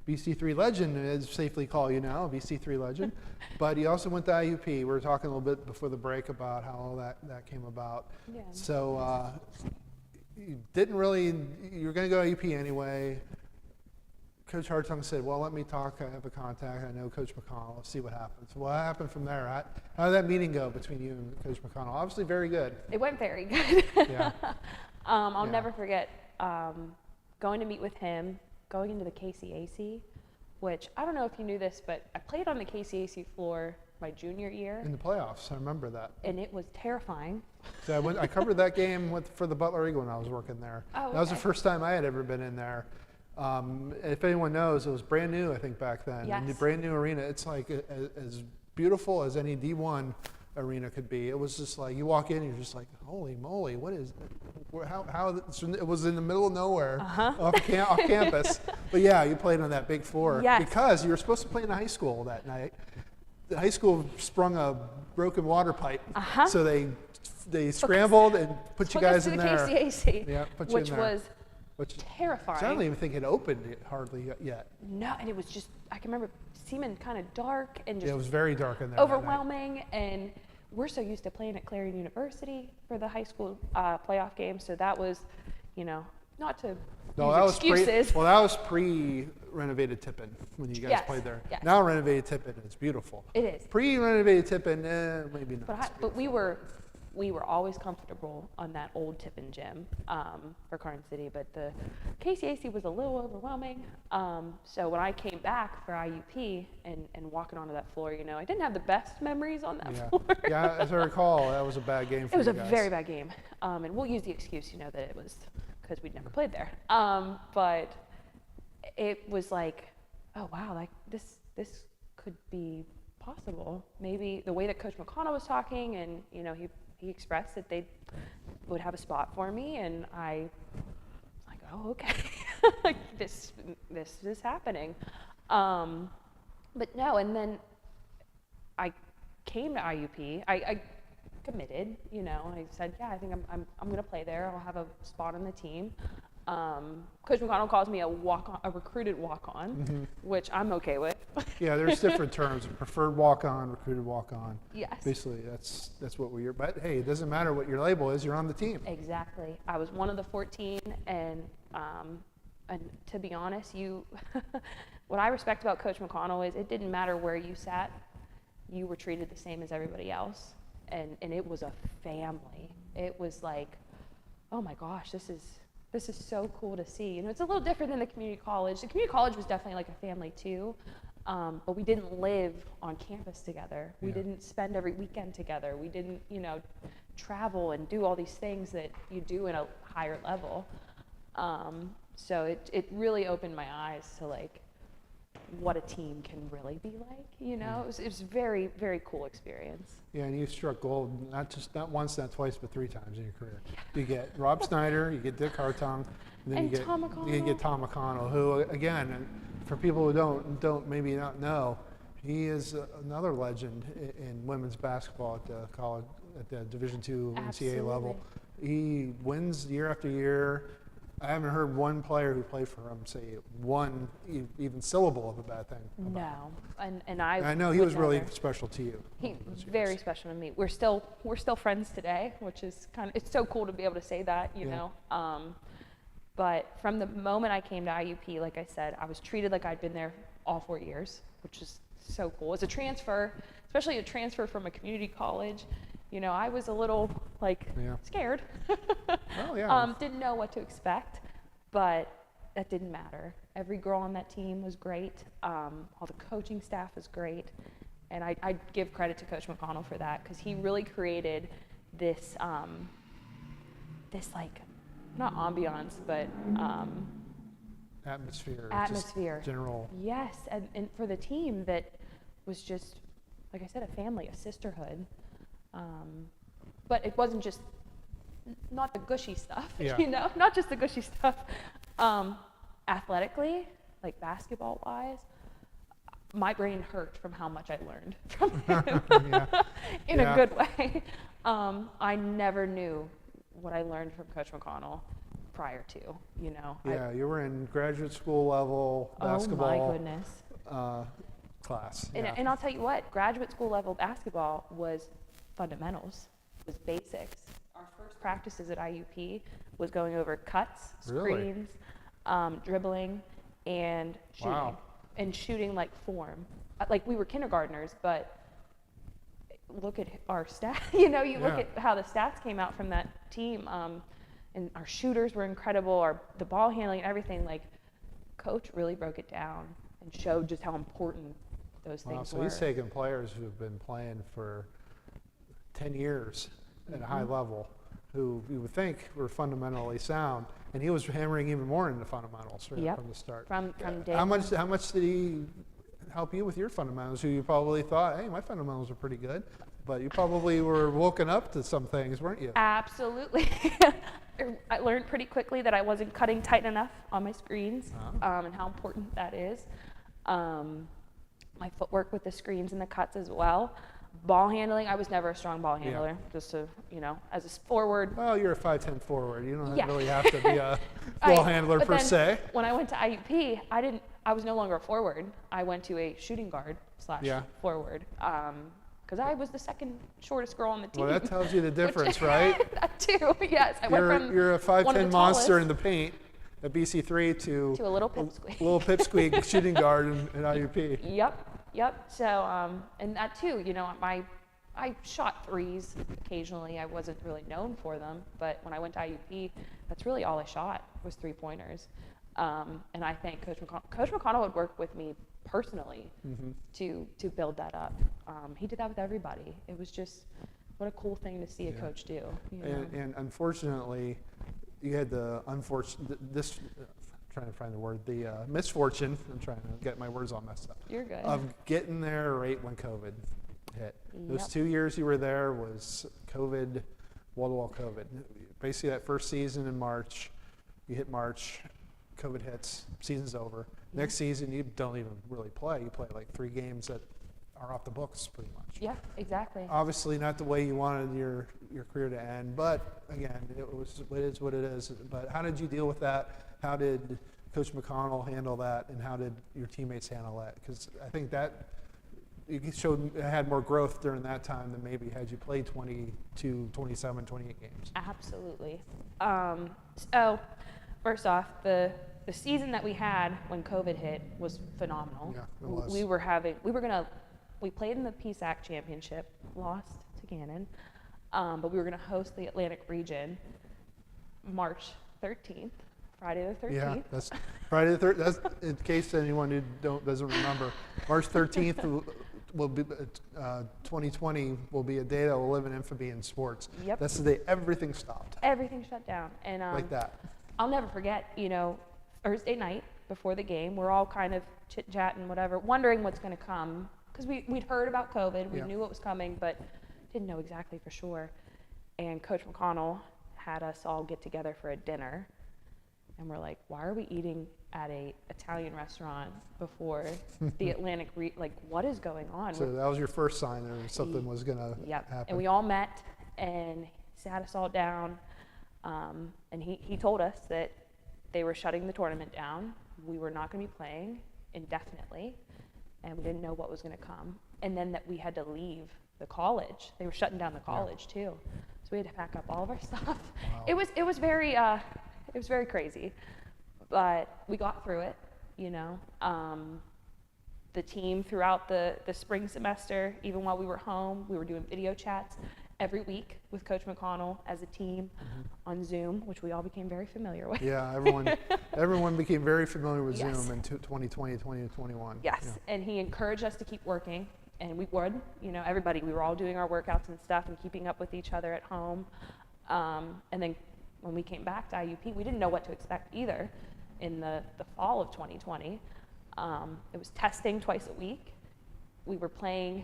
[SPEAKER 1] BC3 legend, as safely call you now, BC3 legend. But he also went to IUP. We were talking a little bit before the break about how all that came about. Yeah. So you didn't really, you were going to go to IUP anyway. Coach Hartung said, well, let me talk. I have a contact. I know Coach McConnell. Let's see what happens. What happened from there? How did that meeting go between you and Coach McConnell? Obviously very good.
[SPEAKER 2] It went very good.
[SPEAKER 1] Yeah.
[SPEAKER 2] I'll never forget going to meet with him, going into the KCAC, which I don't know if you knew this, but I played on the KCAC floor my junior year.
[SPEAKER 1] In the playoffs, I remember that.
[SPEAKER 2] And it was terrifying.
[SPEAKER 1] So I covered that game for the Butler Eagle when I was working there.
[SPEAKER 2] Oh, okay.
[SPEAKER 1] That was the first time I had ever been in there. If anyone knows, it was brand new, I think, back then.
[SPEAKER 2] Yes.
[SPEAKER 1] The brand new arena. It's like as beautiful as any D1 arena could be. It was just like, you walk in and you're just like, holy moly, what is it? It was in the middle of nowhere, off campus. But yeah, you played on that big floor.
[SPEAKER 2] Yes.
[SPEAKER 1] Because you were supposed to play in the high school that night. The high school sprung a broken water pipe. So they scrambled and put you guys in there.
[SPEAKER 2] The KCAC,
[SPEAKER 1] Yeah, put you
[SPEAKER 2] which
[SPEAKER 1] in there.
[SPEAKER 2] was
[SPEAKER 1] Which
[SPEAKER 2] terrifying.
[SPEAKER 1] I don't even think it opened hardly yet.
[SPEAKER 2] No, and it was just, I can remember seeming kind of dark and just
[SPEAKER 1] It was very dark in there.
[SPEAKER 2] overwhelming. And we're so used to playing at Clarion University for the high school playoff game. So that was, you know, not to use excuses.
[SPEAKER 1] That was pre-renovated Tippin when you guys played there.
[SPEAKER 2] Yes.
[SPEAKER 1] Now renovated Tippin, it's beautiful.
[SPEAKER 2] It is.
[SPEAKER 1] Pre-renovated Tippin, maybe not.
[SPEAKER 2] But we were always comfortable on that old Tippin gym for Karns City, but the KCAC was a little overwhelming. So when I came back for IUP and walking onto that floor, you know, I didn't have the best memories on that floor.
[SPEAKER 1] Yeah, as I recall, that was a bad game for you guys.
[SPEAKER 2] It was a very bad game. And we'll use the excuse, you know, that it was because we'd never played there. But it was like, oh wow, like this could be possible. Maybe the way that Coach McConnell was talking, and you know, he expressed that they would have a spot for me, and I was like, oh okay, like this is happening. But no, and then I came to IUP. I committed, you know. I said, yeah, I think I'm going to play there. I'll have a spot on the team. Coach McConnell calls me a recruited walk-on, which I'm okay with.
[SPEAKER 1] Yeah, there's different terms: preferred walk-on, recruited walk-on.
[SPEAKER 2] Yes.
[SPEAKER 1] Basically, that's what we're. But hey, it doesn't matter what your label is. You're on the team.
[SPEAKER 2] Exactly. I was one of the 14, and to be honest, what I respect about Coach McConnell is it didn't matter where you sat, you were treated the same as everybody else, and it was a family. It was like, oh my gosh, this is so cool to see. You know, it's a little different than the community college. The community college was definitely like a family too, but we didn't live on campus together. We didn't spend every weekend together. We didn't, you know, travel and do all these things that you do in a higher level. So it really opened my eyes to like what a team can really be like. You know, it was a very, very cool experience.
[SPEAKER 1] Yeah, and you struck gold not once, not twice, but 3 times in your career. You get Rob Snyder, you get Dick Hartung, and then you get Tom McConnell, who again, for people who don't maybe not know, he is another legend in women's basketball at the college, at the Division II NCAA level. He wins year after year. I haven't heard one player who played for him say one even syllable of a bad thing.
[SPEAKER 2] No, and I
[SPEAKER 1] know he was really special to you.
[SPEAKER 2] He was very special to me. We're still friends today, which is it's so cool to be able to say that, you know. But from the moment I came to IUP, like I said, I was treated like I'd been there all 4 years, which is so cool. As a transfer, especially a transfer from a community college, you know, I was a little scared. Didn't know what to expect, but that didn't matter. Every girl on that team was great. All the coaching staff was great, and I give credit to Coach McConnell for that, because he really created this like, not ambiance, but atmosphere.
[SPEAKER 1] General.
[SPEAKER 2] Yes, and for the team that was just, like I said, a family, a sisterhood. But it wasn't just, not the gushy stuff, you know, not just the gushy stuff. Athletically, like basketball-wise, my brain hurt from how much I learned from him in a good way. I never knew what I learned from Coach McConnell prior to, you know.
[SPEAKER 1] Yeah, you were in graduate school level basketball.
[SPEAKER 2] Oh my goodness.
[SPEAKER 1] Class.
[SPEAKER 2] And I'll tell you what, graduate school level basketball was fundamentals, was basics. Our first practices at IUP was going over cuts, screens, dribbling, and shooting.
[SPEAKER 1] Wow.
[SPEAKER 2] And shooting like form. Like we were kindergartners, but look at our stats. You know, you look at how the stats came out from that team, and our shooters were incredible, the ball handling and everything. Like, Coach really broke it down and showed just how important those things were.
[SPEAKER 1] So he's taken players who have been playing for 10 years at a high level, who you would think were fundamentally sound, and he was hammering even more into fundamentals from the start.
[SPEAKER 2] From day
[SPEAKER 1] how much did he help you with your fundamentals? Who you probably thought, hey, my fundamentals are pretty good, but you probably were woken up to some things, weren't you?
[SPEAKER 2] Absolutely. I learned pretty quickly that I wasn't cutting tight enough on my screens, and how important that is. My footwork with the screens and the cuts as well. Ball handling, I was never a strong ball handler. Just to, as a forward.
[SPEAKER 1] Well, you're a 5'10" forward. You don't
[SPEAKER 2] Yeah.
[SPEAKER 1] really have to be a ball handler
[SPEAKER 2] But
[SPEAKER 1] per
[SPEAKER 2] then
[SPEAKER 1] se.
[SPEAKER 2] When I went to IUP, I was no longer a forward. I went to a shooting guard / forward. Because I was the second shortest girl on the team.
[SPEAKER 1] Well, that tells you the difference, right?
[SPEAKER 2] That too, yes. I went from
[SPEAKER 1] You're a
[SPEAKER 2] one of
[SPEAKER 1] 5'10"
[SPEAKER 2] the
[SPEAKER 1] monster
[SPEAKER 2] tallest
[SPEAKER 1] in the paint at BC3 to
[SPEAKER 2] a little pipsqueak.
[SPEAKER 1] little pipsqueak shooting guard in IUP.
[SPEAKER 2] Yep. So, and that too, I shot threes occasionally. I wasn't really known for them, but when I went to IUP, that's really all I shot was 3-pointers. And I think Coach McConnell would work with me personally to build that up. He did that with everybody. It was just, what a cool thing to see a coach do.
[SPEAKER 1] And unfortunately, you had the trying to find the word, the misfortune, I'm trying to get my words all messed up.
[SPEAKER 2] You're good.
[SPEAKER 1] Of getting there right when COVID hit. Those 2 years you were there was COVID, wall-to-wall COVID. Basically that first season in March, you hit March, COVID hits, season's over. Next season you don't even really play. You play like 3 games that are off the books pretty much.
[SPEAKER 2] Yeah, exactly.
[SPEAKER 1] Obviously not the way you wanted your career to end, it is what it is. But how did you deal with that? How did Coach McConnell handle that, and how did your teammates handle that? Because I think that you had more growth during that time than maybe had you played 22, 27, 28 games.
[SPEAKER 2] Absolutely. So first off, the season that we had when COVID hit was phenomenal.
[SPEAKER 1] Yeah, it was.
[SPEAKER 2] We played in the PSAC championship, lost to Gannon, but we were gonna host the Atlantic region March 13th. Friday the 13th.
[SPEAKER 1] Yeah, that's Friday the 13th. That's in case anyone who doesn't remember. March 13th will be 2020 will be a day that will live in infamy in sports.
[SPEAKER 2] Yep.
[SPEAKER 1] That's the day everything stopped.
[SPEAKER 2] Everything shut down, and
[SPEAKER 1] like that.
[SPEAKER 2] I'll never forget. Thursday night before the game, we're all kind of chit-chatting, whatever, wondering what's going to come, because we'd heard about COVID, we knew what was coming, but didn't know exactly for sure. And Coach McConnell had us all get together for a dinner. And we're like, why are we eating at a Italian restaurant before the Atlantic what is going on?
[SPEAKER 1] So that was your first sign that something was going to happen.
[SPEAKER 2] And we all met and sat us all down. And he told us that they were shutting the tournament down. We were not going to be playing indefinitely. And we didn't know what was going to come. And then that we had to leave the college. They were shutting down the college too. So we had to pack up all of our stuff.
[SPEAKER 1] Wow.
[SPEAKER 2] It was very crazy, but we got through it, The team throughout the spring semester, even while we were home, we were doing video chats every week with Coach McConnell as a team on Zoom, which we all became very familiar with.
[SPEAKER 1] Yeah, everyone became very familiar with
[SPEAKER 2] Yes.
[SPEAKER 1] Zoom in 2020, 2021.
[SPEAKER 2] Yes,
[SPEAKER 1] Yeah.
[SPEAKER 2] and he encouraged us to keep working, and we would, everybody, we were all doing our workouts and stuff and keeping up with each other at home. And then when we came back to IUP, we didn't know what to expect either in the fall of 2020. It was testing twice a week. We were playing,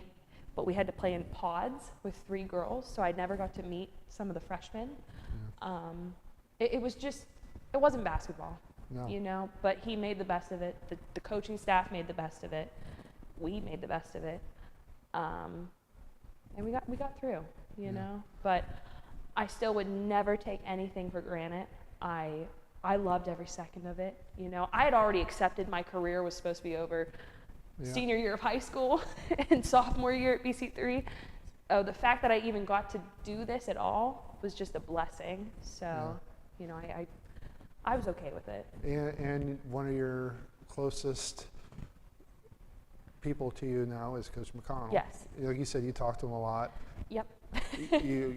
[SPEAKER 2] but we had to play in pods with 3 girls, so I never got to meet some of the freshmen. It wasn't basketball,
[SPEAKER 1] No.
[SPEAKER 2] but he made the best of it. The coaching staff made the best of it. We made the best of it. And we got through, but I still would never take anything for granted. I loved every second of it. I had already accepted my career was supposed to be over senior year of high school and sophomore year at BC3. The fact that I even got to do this at all was just a blessing. So, I was okay with it.
[SPEAKER 1] And one of your closest people to you now is Coach McConnell.
[SPEAKER 2] Yes.
[SPEAKER 1] Like you said, you talked to him a lot.
[SPEAKER 2] Yep.
[SPEAKER 1] He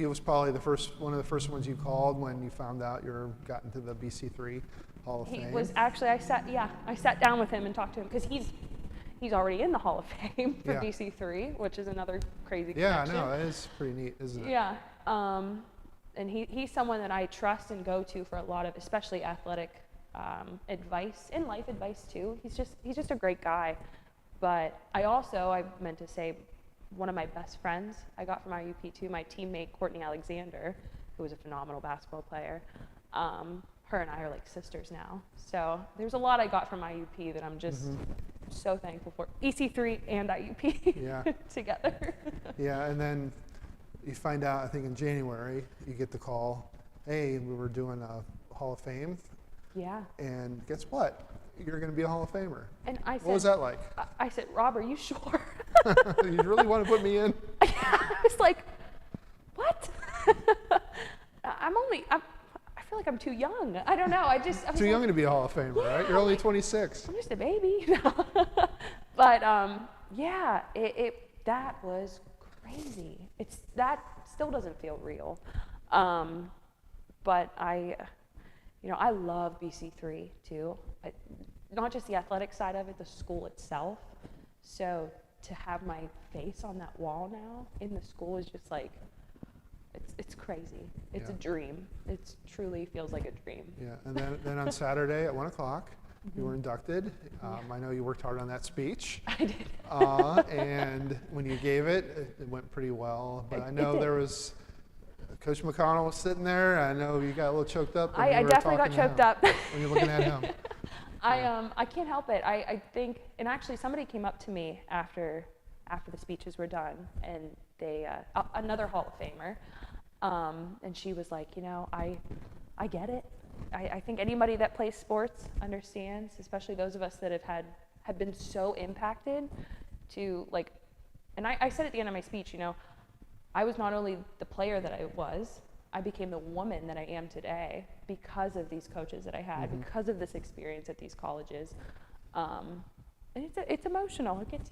[SPEAKER 1] was probably one of the first ones you called when you found out you got into the BC3 Hall of Fame.
[SPEAKER 2] He was actually, I sat down with him and talked to him because he's already in the Hall of Fame for BC3, which is another crazy connection.
[SPEAKER 1] Yeah, I know, that is pretty neat, isn't it?
[SPEAKER 2] Yeah, and he's someone that I trust and go to for a lot of, especially athletic advice and life advice too. He's just a great guy. But I meant to say, one of my best friends I got from IUP too, my teammate Courtney Alexander, who was a phenomenal basketball player. Her and I are like sisters now. So there's a lot I got from IUP that I'm just so thankful for BC3 and IUP
[SPEAKER 1] Yeah.
[SPEAKER 2] together.
[SPEAKER 1] Yeah, and then you find out, I think in January, you get the call, hey, we were doing a Hall of Fame,
[SPEAKER 2] Yeah.
[SPEAKER 1] and guess what? You're going to be a Hall of Famer.
[SPEAKER 2] And I said,
[SPEAKER 1] What was that like?
[SPEAKER 2] I said, Rob, are you sure?
[SPEAKER 1] You really want to put me in?
[SPEAKER 2] I was like, what? I feel like I'm too young. I don't know. I was
[SPEAKER 1] Too young
[SPEAKER 2] like,
[SPEAKER 1] to be a Hall of Famer, right? You're only 26.
[SPEAKER 2] I'm just a baby. But yeah, that was crazy. That still doesn't feel real. But I love BC3 too. Not just the athletic side of it, the school itself. So to have my face on that wall now in the school is just like, it's crazy. It's
[SPEAKER 1] Yeah.
[SPEAKER 2] a dream. It truly feels like a dream.
[SPEAKER 1] Yeah, and then on Saturday at 1 o'clock, you were inducted. I know you worked hard on that speech.
[SPEAKER 2] I did.
[SPEAKER 1] And when you gave it, it went pretty well. But I
[SPEAKER 2] It
[SPEAKER 1] know
[SPEAKER 2] did.
[SPEAKER 1] there was, Coach McConnell was sitting there. I know you got a little choked up. When
[SPEAKER 2] I
[SPEAKER 1] you were
[SPEAKER 2] definitely got
[SPEAKER 1] talking to
[SPEAKER 2] choked
[SPEAKER 1] him,
[SPEAKER 2] up.
[SPEAKER 1] when you're looking at him.
[SPEAKER 2] I can't help it. I think, and actually somebody came up to me after the speeches were done, and they, another Hall of Famer, and she was like, I get it. I think anybody that plays sports understands, especially those of us that have been so impacted to like, and I said at the end of my speech, I was not only the player that I was, I became the woman that I am today because of these coaches that I had, because of this experience at these colleges. And it's emotional. It gets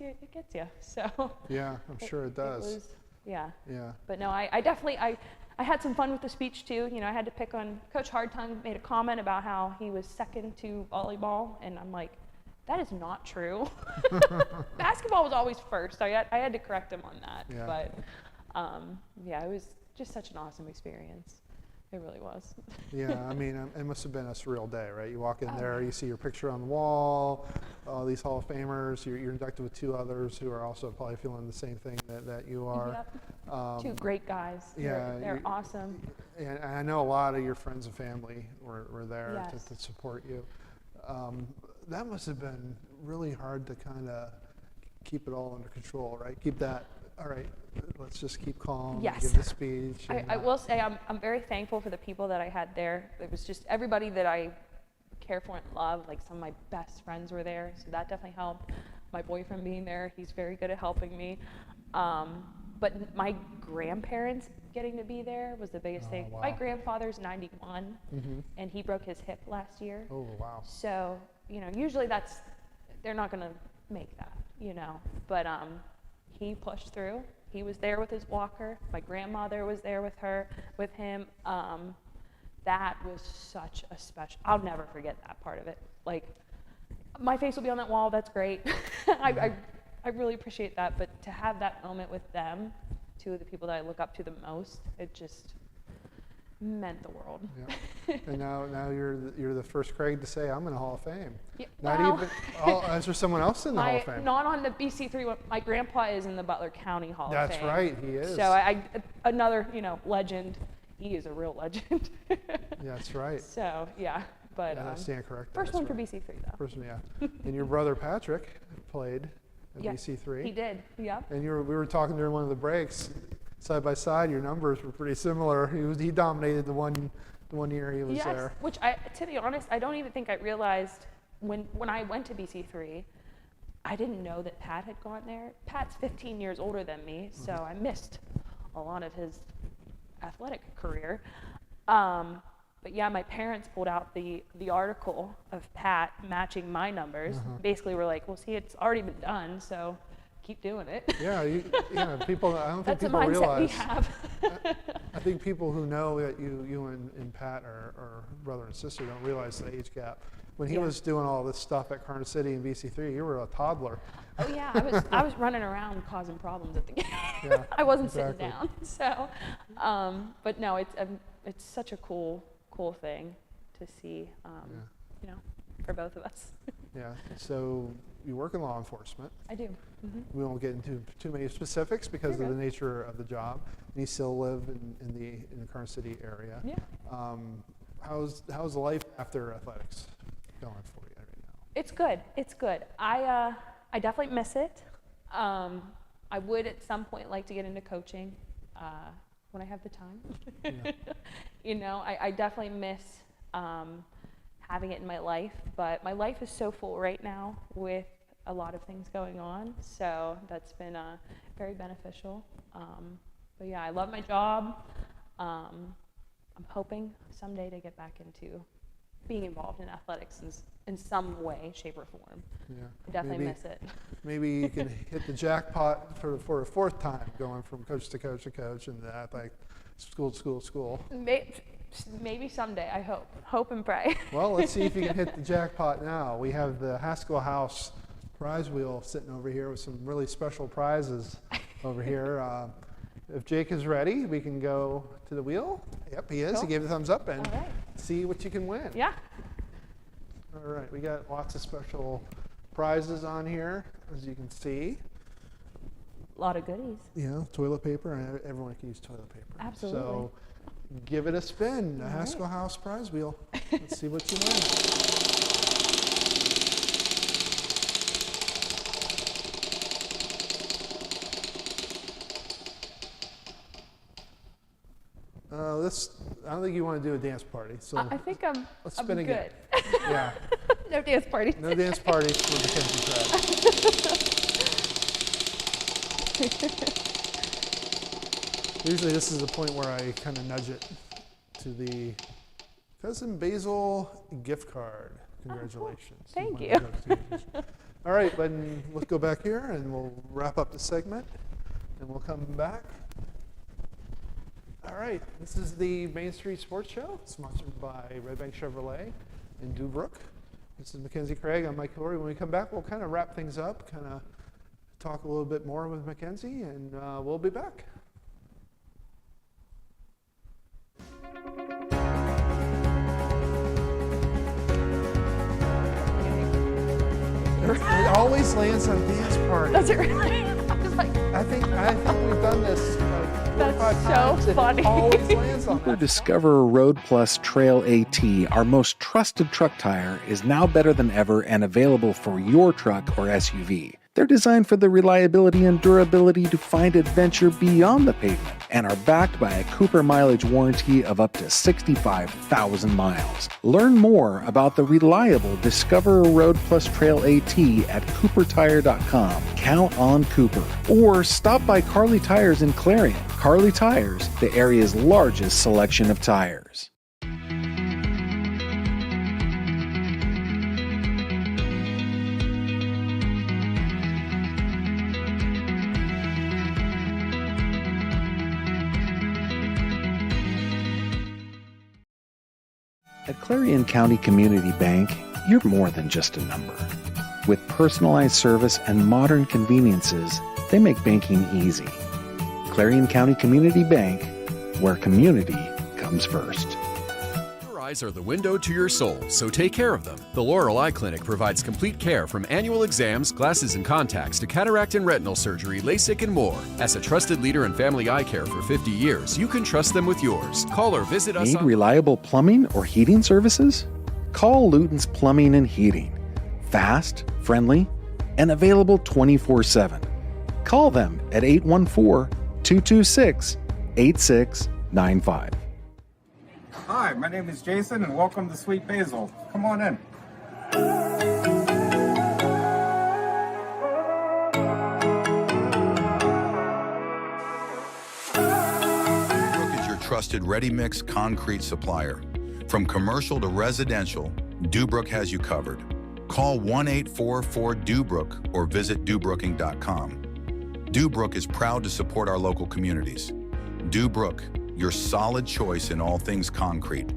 [SPEAKER 2] you. So
[SPEAKER 1] Yeah, I'm sure it does.
[SPEAKER 2] Yeah.
[SPEAKER 1] Yeah.
[SPEAKER 2] But no, I definitely I had some fun with the speech too. I had to pick on Coach Hardtongue made a comment about how he was second to volleyball, and I'm like, that is not true. Basketball was always first. I had to correct him on that.
[SPEAKER 1] Yeah.
[SPEAKER 2] But yeah, it was just such an awesome experience. It really was.
[SPEAKER 1] Yeah, I mean, it must have been a surreal day, right? You walk in there, you see your picture on the wall, all these Hall of Famers. You're inducted with two others who are also probably feeling the same thing that you are.
[SPEAKER 2] Yep. Two great guys.
[SPEAKER 1] Yeah,
[SPEAKER 2] They're awesome.
[SPEAKER 1] And I know a lot of your friends and family were there
[SPEAKER 2] Yes.
[SPEAKER 1] to support you. That must have been really hard to kind of keep it all under control, right? Keep that, all right, let's just keep calm,
[SPEAKER 2] Yes.
[SPEAKER 1] give the speech.
[SPEAKER 2] I will say I'm very thankful for the people that I had there. It was just everybody that I care for and love. Like some of my best friends were there, so that definitely helped. My boyfriend being there, he's very good at helping me. But my grandparents getting to be there was the biggest thing.
[SPEAKER 1] Wow.
[SPEAKER 2] My grandfather's 91, and he broke his hip last year.
[SPEAKER 1] Oh, wow.
[SPEAKER 2] So, usually they're not going to make that, But he pushed through. He was there with his walker. My grandmother was there with him. That was such a special, I'll never forget that part of it. Like, my face will be on that wall, that's great. I really appreciate that, but to have that moment with them, two of the people that I look up to the most, it just meant the world.
[SPEAKER 1] Yeah. And now you're the first Craig to say, I'm in the Hall of Fame.
[SPEAKER 2] Yeah,
[SPEAKER 1] Not
[SPEAKER 2] well,
[SPEAKER 1] even, is there someone else in the Hall of Fame?
[SPEAKER 2] Not on the BC3 one. My grandpa is in the Butler County Hall of Fame.
[SPEAKER 1] That's right, he is.
[SPEAKER 2] So another, legend. He is a real legend.
[SPEAKER 1] That's right.
[SPEAKER 2] So yeah, but
[SPEAKER 1] Yeah, I stand corrected.
[SPEAKER 2] first
[SPEAKER 1] That's
[SPEAKER 2] one for
[SPEAKER 1] right.
[SPEAKER 2] BC3 though.
[SPEAKER 1] First one, yeah. And your brother Patrick played at
[SPEAKER 2] Yeah,
[SPEAKER 1] BC3.
[SPEAKER 2] He did. Yeah.
[SPEAKER 1] And we were talking during one of the breaks, side by side. Your numbers were pretty similar. He dominated the one year he was
[SPEAKER 2] Yes,
[SPEAKER 1] there.
[SPEAKER 2] which to be honest, I don't even think I realized when I went to BC3, I didn't know that Pat had gone there. Pat's 15 years older than me, so I missed a lot of his athletic career. But yeah, my parents pulled out the article of Pat matching my numbers. Basically, we're like, well, see, it's already been done, so keep doing it.
[SPEAKER 1] Yeah, people. I don't think
[SPEAKER 2] That's a
[SPEAKER 1] people
[SPEAKER 2] mindset
[SPEAKER 1] realize.
[SPEAKER 2] we have.
[SPEAKER 1] I think people who know that you and Pat are brother and sister don't realize the age gap. When he
[SPEAKER 2] Yeah.
[SPEAKER 1] was doing all this stuff at Karns City in BC3, you were a toddler.
[SPEAKER 2] Oh yeah, I was running around causing problems at the game.
[SPEAKER 1] Yeah,
[SPEAKER 2] I wasn't
[SPEAKER 1] exactly.
[SPEAKER 2] sitting down. So, but no, it's such a cool thing to see. For both of us.
[SPEAKER 1] Yeah. So you work in law enforcement.
[SPEAKER 2] I do.
[SPEAKER 1] We won't get into too many specifics because
[SPEAKER 2] You're
[SPEAKER 1] of the
[SPEAKER 2] good.
[SPEAKER 1] nature of the job. And you still live in the Karns City area.
[SPEAKER 2] Yeah.
[SPEAKER 1] How's life after athletics going for you right now?
[SPEAKER 2] It's good. It's good. I definitely miss it. I would at some point like to get into coaching when I have the time.
[SPEAKER 1] Yeah.
[SPEAKER 2] You know, I definitely miss having it in my life, but my life is so full right now with a lot of things going on, so that's been very beneficial. But yeah, I love my job. I'm hoping someday to get back into being involved in athletics in some way, shape, or form.
[SPEAKER 1] Yeah.
[SPEAKER 2] I definitely miss it.
[SPEAKER 1] Maybe you can hit the jackpot for a fourth time, going from coach to coach to coach, and that like school to school to school.
[SPEAKER 2] Maybe someday, I hope. Hope and pray.
[SPEAKER 1] Well, let's see if you can hit the jackpot now. We have the Haskell House prize wheel sitting over here with some really special prizes over here. If Jake is ready, we can go to the wheel. Yep, he is.
[SPEAKER 2] Cool.
[SPEAKER 1] He gave a thumbs up, and
[SPEAKER 2] All right.
[SPEAKER 1] see what you can win.
[SPEAKER 2] Yeah.
[SPEAKER 1] All right, we got lots of special prizes on here, as you can see.
[SPEAKER 2] A lot of goodies.
[SPEAKER 1] Yeah, toilet paper, and everyone can use toilet paper.
[SPEAKER 2] Absolutely.
[SPEAKER 1] So give it a spin, the Haskell House prize wheel. Let's see what you win. I don't think you want to do a dance party, so
[SPEAKER 2] I think I'm
[SPEAKER 1] spin
[SPEAKER 2] good.
[SPEAKER 1] again. Yeah,
[SPEAKER 2] No dance parties.
[SPEAKER 1] no dance parties for Mackenzie Craig. Usually this is the point where I kind of nudge it to the Cousin Basil gift card. Congratulations.
[SPEAKER 2] Thank you.
[SPEAKER 1] All right, then let's go back here and we'll wrap up the segment and we'll come back. All right, this is the Main Street Sports Show, sponsored by Redbank Chevrolet in Dubrook. This is Mackenzie Craig. I'm Mike Kilroy. When we come back, we'll kind of wrap things up, kind of talk a little bit more with Mackenzie, and we'll be back. It always lands on dance parties.
[SPEAKER 2] Does it really? I was like,
[SPEAKER 1] I think we've done this like 4 or 5
[SPEAKER 2] That's so
[SPEAKER 1] times. And
[SPEAKER 2] funny.
[SPEAKER 1] it always lands on
[SPEAKER 3] Cooper
[SPEAKER 1] that.
[SPEAKER 3] Discoverer Road Plus Trail AT, our most trusted truck tire, is now better than ever and available for your truck or SUV. They're designed for the reliability and durability to find adventure beyond the pavement and are backed by a Cooper mileage warranty of up to 65,000 miles. Learn more about the reliable Discoverer Road Plus Trail AT at CooperTire.com. Count on Cooper. Or stop by Carly Tires in Clarion. Carly Tires, the area's largest selection of tires. At Clarion County Community Bank, you're more than just a number. With personalized service and modern conveniences, they make banking easy. Clarion County Community Bank, where community comes first.
[SPEAKER 5] Your eyes are the window to your soul, so take care of them. The Laurel Eye Clinic provides complete care from annual exams, glasses and contacts to cataract and retinal surgery, LASIK, and more. As a trusted leader in family eye care for 50 years, you can trust them with yours. Call or visit us
[SPEAKER 3] Need
[SPEAKER 5] on...
[SPEAKER 3] reliable plumbing or heating services? Call Luton's Plumbing and Heating. Fast, friendly, and available 24/7. Call them at 814-226-8695.
[SPEAKER 6] Hi, my name is Jason, and welcome to Sweet Basil. Come on in.
[SPEAKER 7] Dubrook is your trusted ready-mix concrete supplier. From commercial to residential, Dubrook has you covered. Call 1-844-DUBROOK or visit dubrooking.com. Dubrook is proud to support our local communities. Dubrook, your solid choice in all things concrete.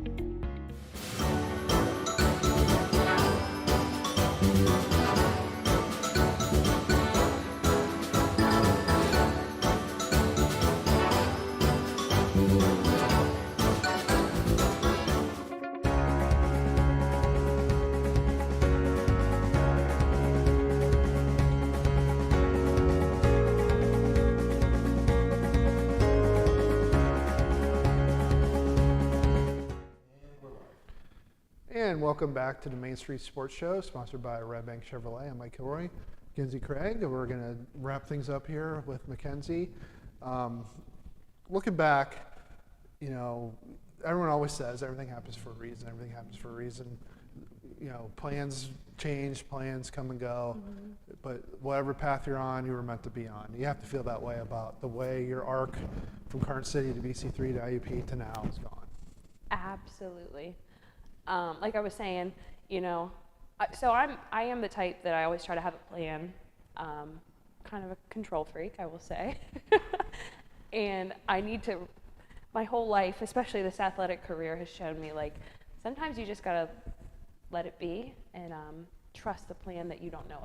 [SPEAKER 1] and welcome back to the Main Street Sports Show, sponsored by Redbank Chevrolet. I'm Mike Kilroy, Mackenzie Craig, and we're going to wrap things up here with Mackenzie. Looking back, you know, everyone always says everything happens for a reason. Everything happens for a reason. You know, plans change, plans come and go, but whatever path you're on, you were meant to be on. You have to feel that way about the way your arc from Karns City to BC3 to IUP to now is gone.
[SPEAKER 2] Absolutely. Like I was saying, you know, I am the type that I always try to have a plan, kind of a control freak, I will say. And I need to, my whole life, especially this athletic career, has shown me, like, sometimes you just gotta let it be and trust the plan that you don't know